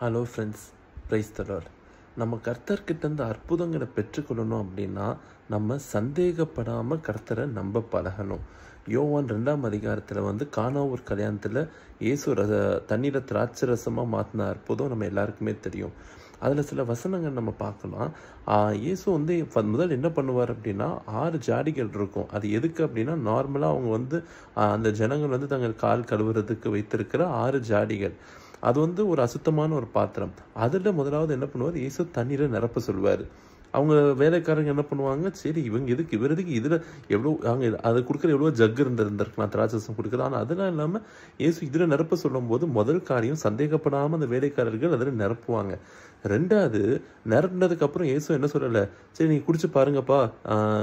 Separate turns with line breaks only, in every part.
Hello friends, praise the Lord. நம்ம கர்த்தர்கிட்டேருந்து அற்புதங்களை பெற்றுக்கொள்ளணும் அப்படின்னா நம்ம சந்தேகப்படாமல் கர்த்தரை நம்ப பழகணும். யோவான் 2ஆம் அதிகாரத்தில் கானா ஒரு கல்யாணத்தில் இயேசு தண்ணீரை திராட்சை ரசமாக மாற்றின அற்புதம் நம்ம எல்லாருக்குமே தெரியும். அதில் சில வசனங்கள் நம்ம பார்க்கலாம். இயேசு முதல் என்ன பண்ணுவார் அப்படின்னா 6 ஜாடிகள் இருக்கும். அது எதுக்கு அப்படின்னா நார்மலாக அவங்க அந்த ஜனங்கள் தங்கள் கால் கழுவுறதுக்கு வைத்திருக்கிற 6 ஜாடிகள். அது ஒரு அசுத்தமான ஒரு பாத்திரம். அதில் முதலாவது என்ன பண்ணுவார், இயேசு தண்ணீரை நிரப்ப சொல்வார். அவங்க வேலைக்காரங்க என்ன பண்ணுவாங்க, சரி இவர் எதுக்கு இதில் எவ்வளோ அது கொடுக்குற எவ்வளோ ஜக்கு இருந்திருக்கலாம் திராட்சரசம் கொடுக்குறது. ஆனால் அதெல்லாம் இல்லாமல் இயேசு இதில் நிரப்ப சொல்லும் போது முதல் காரியம் சந்தேகப்படாமல் அந்த வேலைக்காரர்கள் அதில் நிரப்புவாங்க. 2வது நிரப்பினதுக்கப்புறம் இயேசு என்ன சொல்லலை, சரி நீங்கள் குடிச்சு பாருங்கப்பா,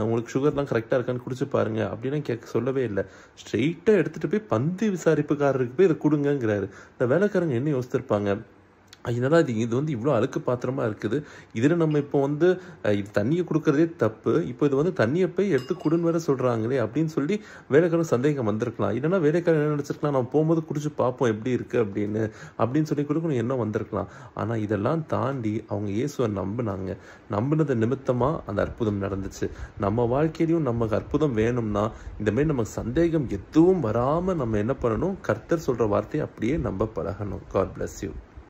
உங்களுக்கு சுகர்லாம் கரெக்டாக இருக்கான்னு குடிச்சு பாருங்க அப்படின்னு சொல்லவே இல்லை. ஸ்ட்ரெயிட்டாக எடுத்துகிட்டு போய் பந்தி விசாரிப்புக்காரருக்கு போய் இதை கொடுங்கங்கிறாரு. இந்த வேலைக்காரங்க என்ன யோசித்திருப்பாங்க, இதனால் இது இவ்வளோ அழுக்கு பாத்திரமாக இருக்குது, இதில் நம்ம இப்போ இது தண்ணியை கொடுக்குறதே தப்பு, இப்போ இது தண்ணியை போய் எடுத்து கொடுன்னு வேற சொல்கிறாங்களே அப்படின்னு சொல்லி வேலைக்காரன் சந்தேகம் வந்திருக்கலாம். இல்லைன்னா வேலைக்காரன் என்ன நினச்சிருக்கலாம், நம்ம போகும்போது குடிச்சு பார்ப்போம் எப்படி இருக்குது அப்படின்னு சொல்லி கொடுக்கணும் என்ன வந்திருக்கலாம். ஆனால் இதெல்லாம் தாண்டி அவங்க இயேசுவை நம்பினது நிமித்தமாக அந்த அற்புதம் நடந்துச்சு. நம்ம வாழ்க்கையிலையும் நமக்கு அற்புதம் வேணும்னா இந்தமாரி நமக்கு சந்தேகம் எதுவும் வராமல் நம்ம என்ன பண்ணணும், கர்த்தர் சொல்கிற வார்த்தையை அப்படியே நம்ப பழகணும். God bless you.